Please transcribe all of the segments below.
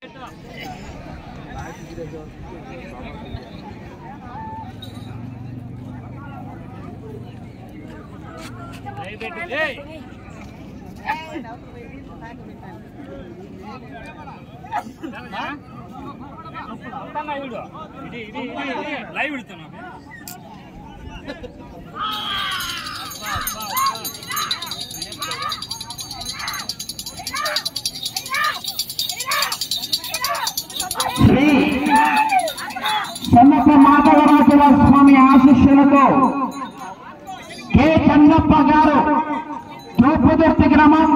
Live ఇడుతున్నా Shri సన్నప్ప మాధవరాజుల స్వామి ఆశీస్సులతో K చన్నప్ప గారు తూర్పుదుర్తి గ్రామం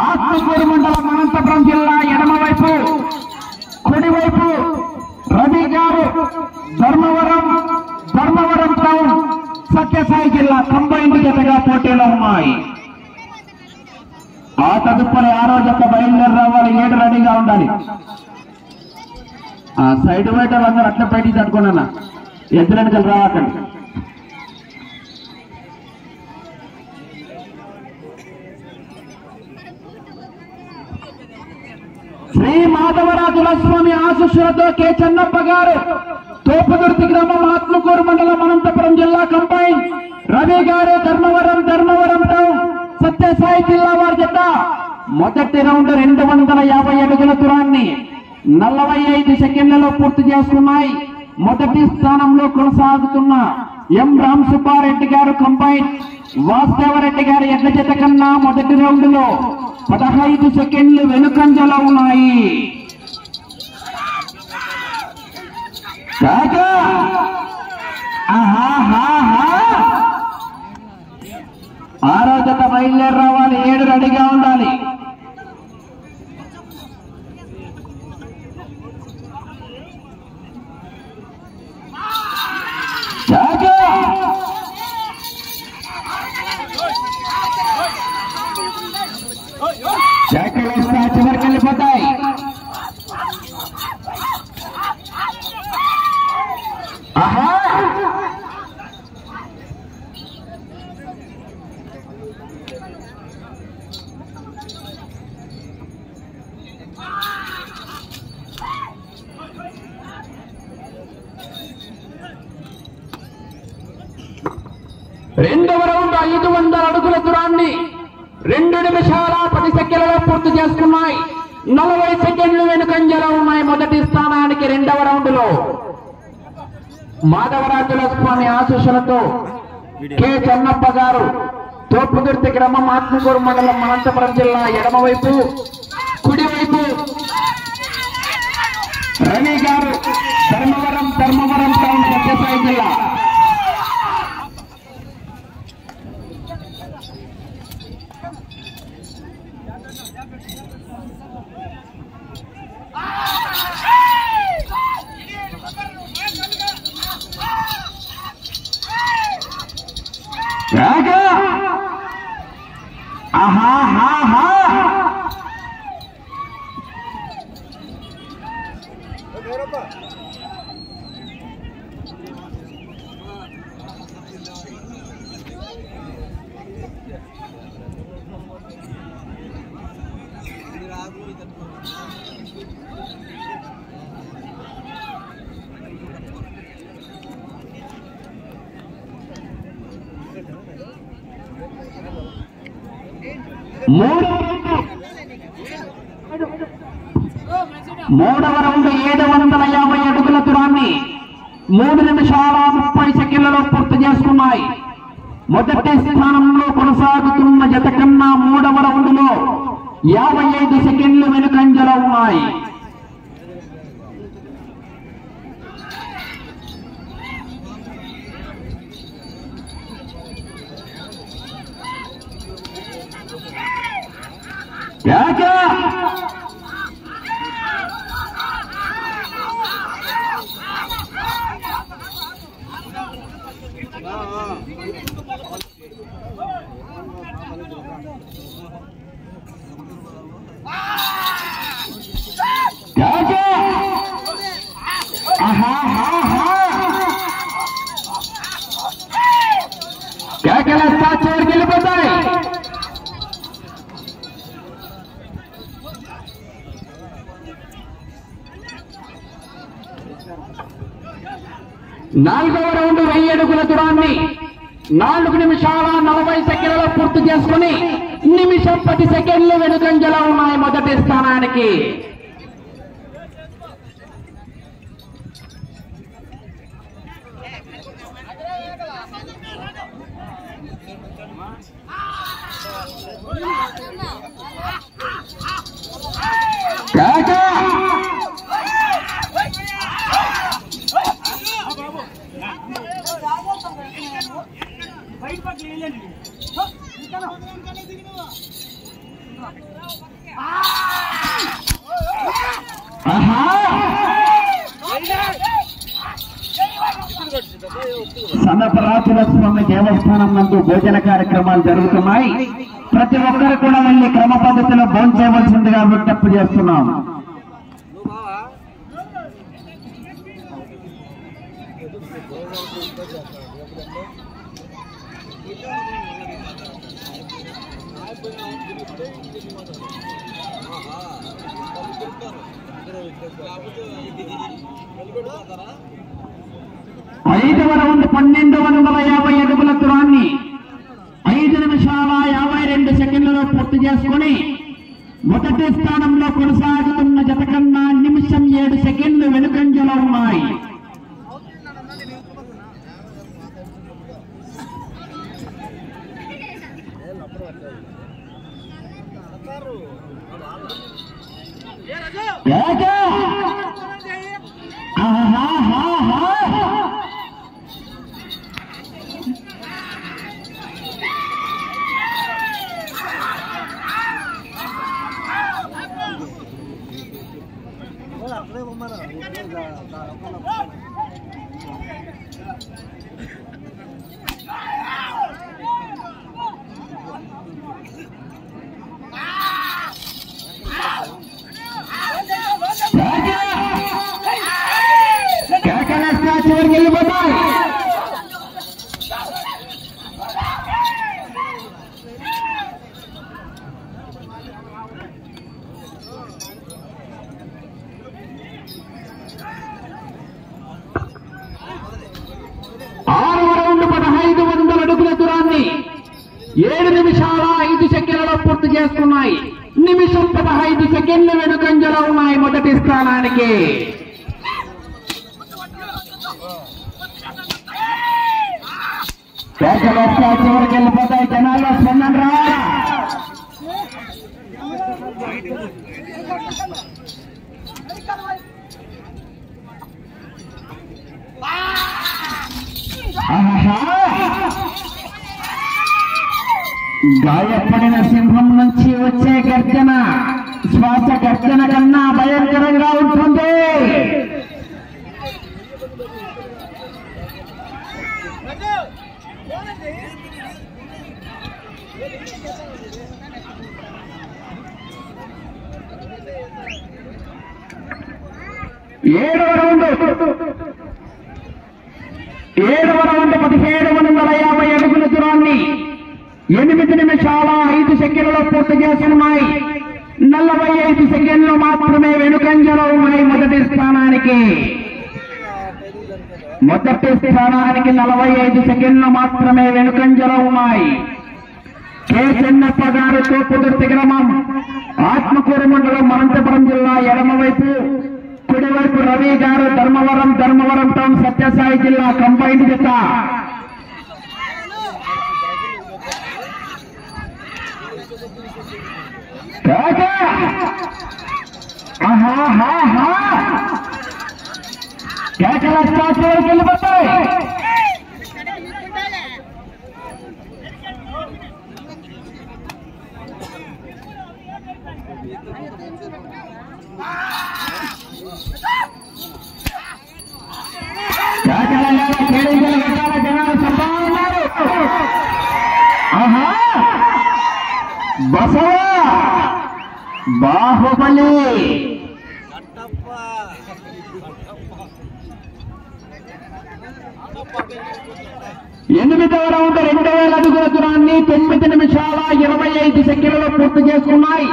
ఆత్మకూరు మండలం అనంతపురం జిల్లా ఎడమవైపు కుడివైపు రవి గారు ధర్మవరం టౌన్ సత్యసాయి జిల్లా కంబైన్డ్ జతగా పోటీలో ఉన్నాయి. ఆ తదుపరి ఆరో జత బయలుదేరి రావాలి. 7 రెడీగా ఉండాలి. ఆ సైడ్ బయట అందరూ అట్లా బయటికి తట్టుకున్నా ఎద్దులెనకలు రావకండి. శ్రీ మాధవరాజుల స్వామి ఆశీస్సులతో కె చన్నప్ప గారు తోపుదుర్తి గ్రామం ఆత్మకూరు మండలం అనంతపురం జిల్లా కంబైన్ రవి గారు ధర్మవరం టౌన్ సత్యసాయి జిల్లా వారి జత మొదటి రౌండ్ 250 అడుగుల దూరాన్ని 45 సెకండ్లలో పూర్తి చేసుకున్నాయి. మొదటి స్థానంలో కొనసాగుతున్న ఎం రామ్ సుబ్బారెడ్డి గారు కంబైన్ వాస్తవరెడ్డి గారి ఎడ్ల జత కన్నా మొదటి రౌండ్ లో 15 సెకండ్లు వెనుకంజలో ఉన్నాయి. ఆరో జత బయలుదేరి రావాలి. 7 రెడీగా ఉండాలి. జాకీలు వస్తే చివరికి వెళ్ళిపోతాయి. ఆహా రెండవ రౌండ్ 500 అడుగుల దూరాన్ని 2 నిమిషాల 10 సెకండ్లలో పూర్తి చేసుకున్నాయి. 40 సెకండ్లు వెనుకంజలో ఉన్నాయి. మొదటి స్థానానికి రెండవ రౌండ్ లో మాధవరాజుల స్వామి ఆశీస్సులతో కె చన్నప్ప గారు తోపుదుర్తి గ్రామం ఆత్మకూరు మండలం అనంతపురం జిల్లా ఎడమవైపు కుడివైపు రవి గారు ధర్మవరం టౌన్ సత్యసాయి జిల్లా. మూడవ రౌండ్ 750 అడుగుల దూరాన్ని 3 నిమిషాల 30 సెకండ్లలో పూర్తి చేసుకున్నాయి. మొదటి స్థానంలో కొనసాగుతున్న జత కన్నా మూడవ రౌండ్ లో 55 సెకండ్లు వెనుకంజలో ఉన్నాయి. కేకలేస్తా చివరికి వెళ్ళిపోతాయి. నాలుగవ రౌండ్ 1000 అడుగుల దూరాన్ని 4 నిమిషాల 40 సెకండ్లలో పూర్తి చేసుకుని నిమిషం 10 సెకండ్లు వెనుకంజలో ఉన్నాయి మొదటి స్థానానికి. సన్నపరాతుల స్వామి దేవస్థానం నందు భోజన కార్యక్రమాలు జరుగుతున్నాయి. ప్రతి ఒక్కరు కూడా వెళ్ళి క్రమ పద్ధతిలో భోజనం చేయవలసిందిగా విజ్ఞప్తి చేస్తున్నాం. ఐదవ రౌండ్ 1250 అడుగుల దూరాన్ని 5 నిమిషాల 52 సెకండ్లలో పూర్తి చేసుకుని మొదటి స్థానంలో కొనసాగుతున్న జత కన్నా నిమిషం 7 సెకండ్లు వెనుకంజలో ఉన్నాయి. చివరికి వెళ్ళిపోతాయి. ఆరవ రౌండ్ 1500 అడుగుల దూరాన్ని 7 నిమిషాల 5 సెకండ్లలో పూర్తి చేస్తున్నాయి. నిమిషం 15 సెకండ్లు వెనుకంజలో ఉన్నాయి మొదటి స్థానానికి. చివరికి వెళ్ళిపోతాయి. జనాల్లో స్పందన రా. గాయపడిన సింహం నుంచి వచ్చే గర్జన శ్వాస గర్జన కన్నా భయంకరంగా ఉంటుంది. ఏడవ రౌండ్ 1750 అడుగుల దూరాన్ని 8 నిమిషాల 5 సెకండ్లలో పూర్తి చేస్తున్నాయి. 45 సెకండ్లు మాత్రమే వెనుకంజలో ఉన్నాయి మొదటి స్థానానికి. 45 సెకండ్లు మాత్రమే వెనుకంజలో ఉన్నాయి. కె చెన్నప్ప గారు తోపుదుర్తి గ్రామం, ఆత్మకూరు మండలం, అనంతపురం జిల్లా. ఎడమవైపు కుడివైపు రవి గారు ధర్మవరం టౌన్, సత్యసాయి జిల్లా. కంబైన్డ్ జత. కేకల స్టాచ్యూకి వెళ్ళిపోతాయి. జనాలు సభా ఉన్నారు. బసవ బాహుబలి 8వ రౌండ్ 2000 అడుగుల దూరాన్ని 9 నిమిషాల 25 సెకండ్లలో పూర్తి చేసుకున్నాయి.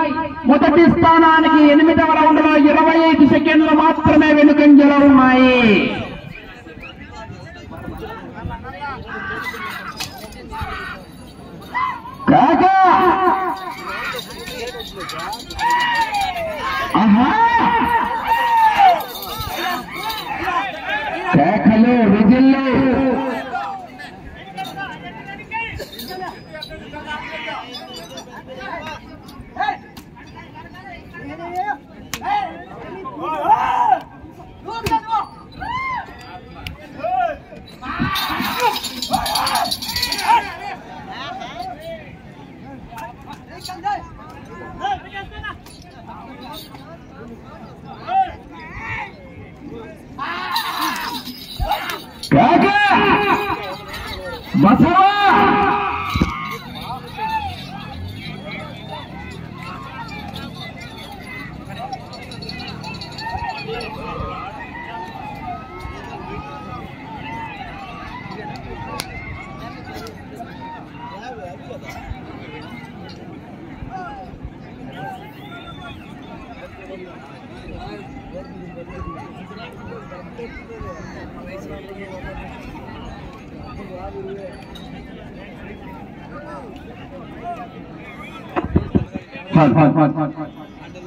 మొదటి స్థానానికి 8వ రౌండ్ లో 25 సెకండ్లు మాత్రమే వెనుకంజలో ఉన్నాయి. కేకలు విజిల్లు బసవా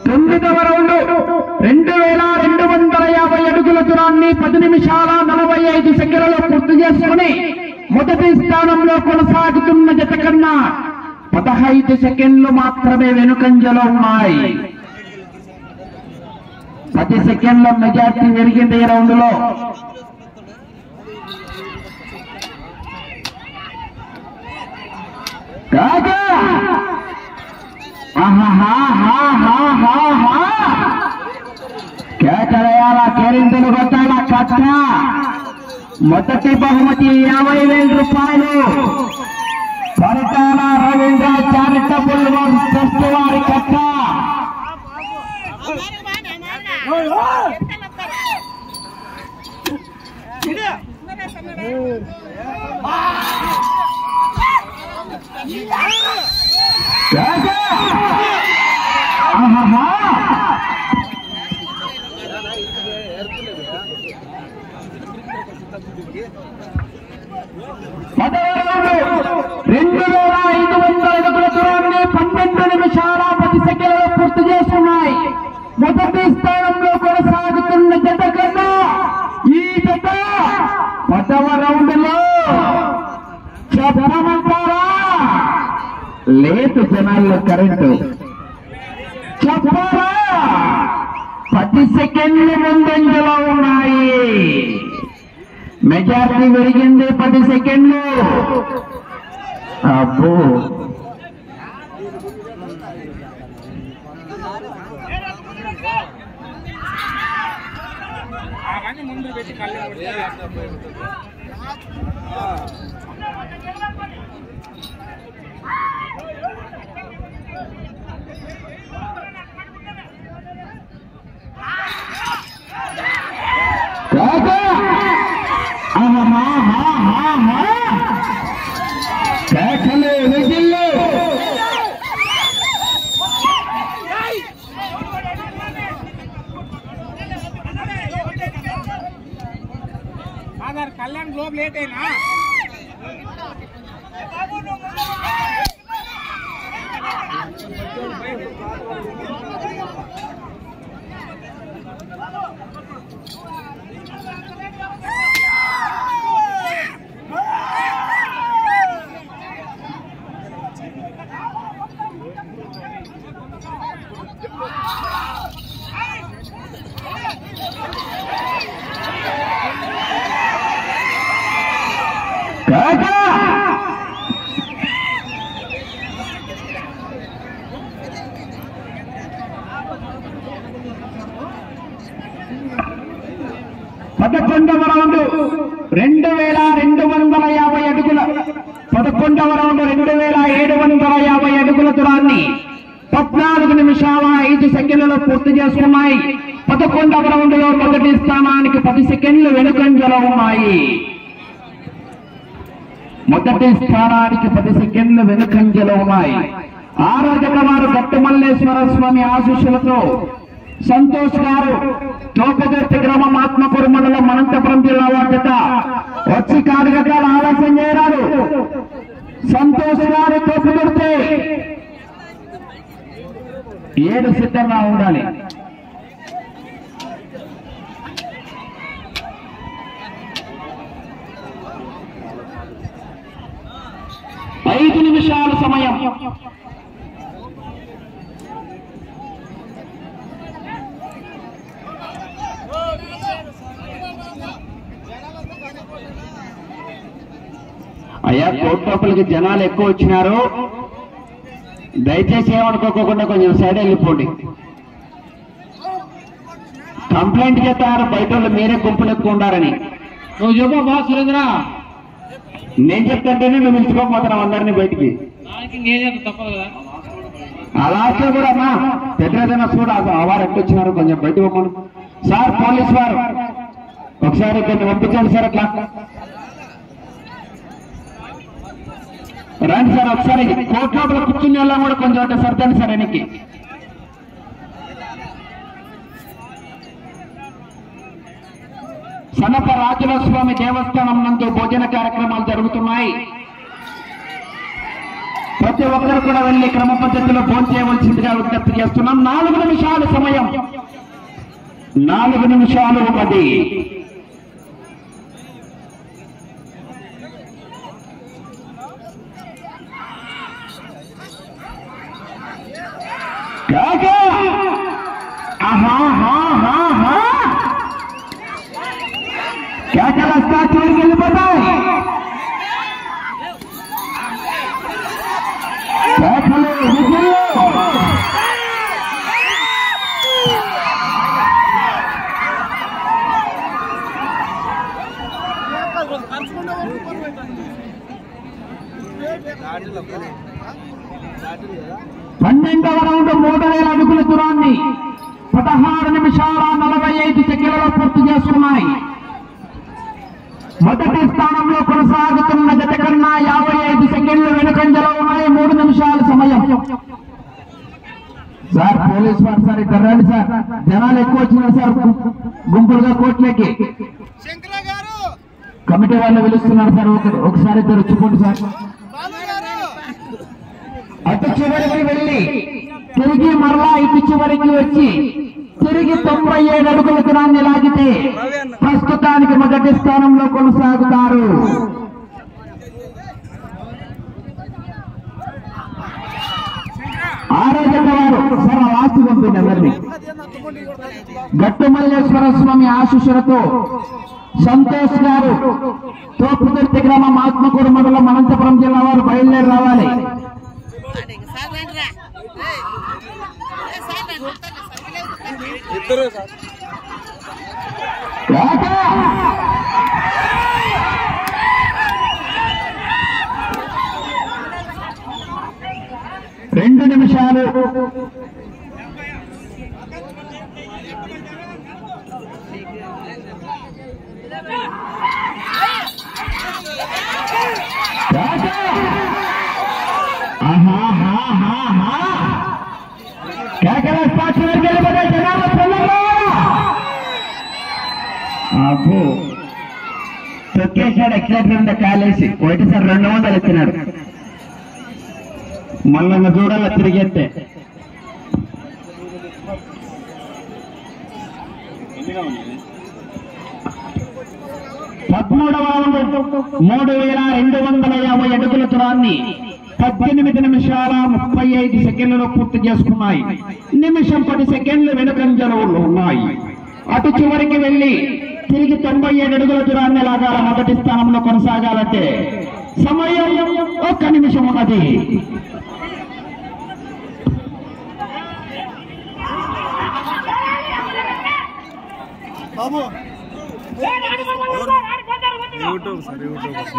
తొమ్మిదవ రౌండ్ 2250 అడుగుల దూరాన్ని 10 నిమిషాల 45 సెకండ్లలో పూర్తి చేసుకుని మొదటి స్థానంలో కొనసాగుతున్న జత కన్నా 15 సెకండ్లు మాత్రమే వెనుకంజలో ఉన్నాయి. 10 సెకండ్ల మెజార్టీ పెరిగింది ఈ రౌండ్ లో. కేకలయాల కేరింతలు కొట్టాల కట్ట. మొదటి బహుమతి 50,000 రూపాయలు. పరిటాల రవీంద్ర చారిటబుల్ ట్రస్ట్ వారి కట్ట. పూర్తి చేస్తున్నాయి. మొదటి స్థానంలో కొనసాగుతున్న జత కన్నా ఈ జత 10వ రౌండ్ లో చెప్పమంటారా? లేదు జనాల్లో కరెంటు చెప్పారా? 10 సెకండ్లు ముందంజలో ఉన్నాయి. మెజారిటీ పెరిగింది 10 సెకండ్లు. అబ్బో ముందు పెట్టి కేకలు విజిల్లు. కళ్యాణ్ గ్లోబ్ లేట్ అయినా పదకొండవ రౌండ్ 2250 అడుగుల 11వ రౌండ్ 2750 అడుగుల దూరాన్ని 14 నిమిషాల 5 సెకండ్లలో పూర్తి చేసుకున్నాయి. 11వ రౌండ్ లో మొదటి స్థానానికి 10 సెకండ్లు వెనుకంజలో ఉన్నాయి. మొదటి స్థానానికి 10 సెకండ్లు వెనుకంజలో ఉన్నాయి. 6వ జత వారు గట్టుమల్లేశ్వర స్వామి ఆశీస్సులతో సంతోష్ గారు తోపదుర్తి గ్రామం ఆత్మకూరు మండలం అనంతపురం జిల్లా వారి జత వచ్చి కాదుగతాలు ఆలస్యం చేయరాదు. సంతోష్ గారు తోపదుర్తి 7 సిద్ధంగా ఉండాలి. ఐదు నిమిషాల సమయం. అయ్యా కోర్టు లోపలికి జనాలు ఎక్కువ వచ్చినారు, దయచేసి ఏమనుకోకుండా కొంచెం సైడ్ వెళ్ళిపోండి. కంప్లైంట్ చేస్తారు బయట వాళ్ళు మీరే గుంపులు ఎక్కువ ఉండారని. నువ్వు చెప్పా సురేంద్ర, నేను చెప్తాంటేనే నువ్వు పిలుచుకోకపోతున్నావు అందరినీ బయటికి. తప్పదు కదా అలాగే కూడా అమ్మా పెద్దదైనా కూడా వారు ఎట్టు వచ్చినారు కొంచెం బయటకు పోమను. సార్ పోలీస్ వారు ఒకసారి కొంచెం పంపించండి సార్. అట్లా రండి సార్, ఒకసారి కోర్టు లోపల కూర్చుని వెళ్ళా కూడా కొంచెం అంటే సర్దండి సార్ వెనక్కి. సనప రాజుల స్వామి దేవస్థానం నందు భోజన కార్యక్రమాలు జరుగుతున్నాయి. ప్రతి ఒక్కరు కూడా వెళ్లి క్రమ పద్ధతిలో భోజనం చేయవలసిందిగా విజ్ఞప్తి చేస్తున్నాం. 4 నిమిషాల సమయం. 4 నిమిషాలు ఉన్నది. क्या क्या रास्ता छोड़ के लिए पता है क्या खले పన్నెండవ రౌండ్ 3000 అడుగుల దూరాన్ని 16 నిమిషాల 45 సెకండ్లలో పూర్తి చేస్తున్నాయి. మొదటి స్థానంలో కొనసాగుతున్న జత కన్నా 55 సెకండ్లు వెనుకంజలో ఉన్నాయి. 3 నిమిషాల సమయం. సార్ పోలీస్ వారు సార్ ఇక్కడ రండి సార్, జనాలు ఎక్కువ వచ్చినారు సార్ గుంపులుగా కోట్లకి. కమిటీ వాళ్ళు పిలుస్తున్నారు సార్, ఒకసారి తెరుచుకోండి సార్. అటు చివరికి వెళ్ళి తిరిగి మరలా ఇటు చివరికి వచ్చి తిరిగి 97 అడుగుల దూరాన్ని లాగితే ప్రస్తుతానికి మొదటి స్థానంలో కొనసాగుతారు. ఆరోగ్యవారు సార్ లాస్ట్ పంపింది అందరినీ. గట్టుమల్లేశ్వర స్వామి ఆశీస్సులతో సంతోష్ గారు తోపుదుర్తి గ్రామం ఆత్మకూరు మండలం అనంతపురం జిల్లా వారు బయలుదేరి రావాలి. ఇద్దరు సార్ 2 నిమిషాలు. అబ్బో తొక్కేశాడు ఎక్సైట్మెంట్ కాలేసి ఒకటిసారి 200 ఇచ్చినాడు. మళ్ళీ చూడాల తిరిగెత్తే. పదమూడవ రౌండ్ 3250 అడుగుల దూరాన్ని 18 నిమిషాల 35 సెకండ్లలో పూర్తి చేసుకున్నాయి. నిమిషం 10 సెకండ్లు వెనుకంజలో ఉన్నాయి. అటు చివరికి వెళ్లి తిరిగి 97 అడుగుల దూరాన్ని లాగాల. మొదటి స్థానంలో కొనసాగాలంటే సమయం 1 నిమిషం ఉన్నది.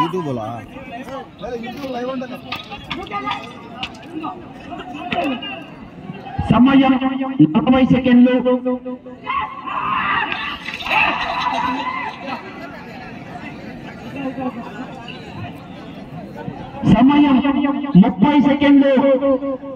यूट्यूब बोला సమయం 40 సెకండ్లు. సమయం 30 సెకండ్లు.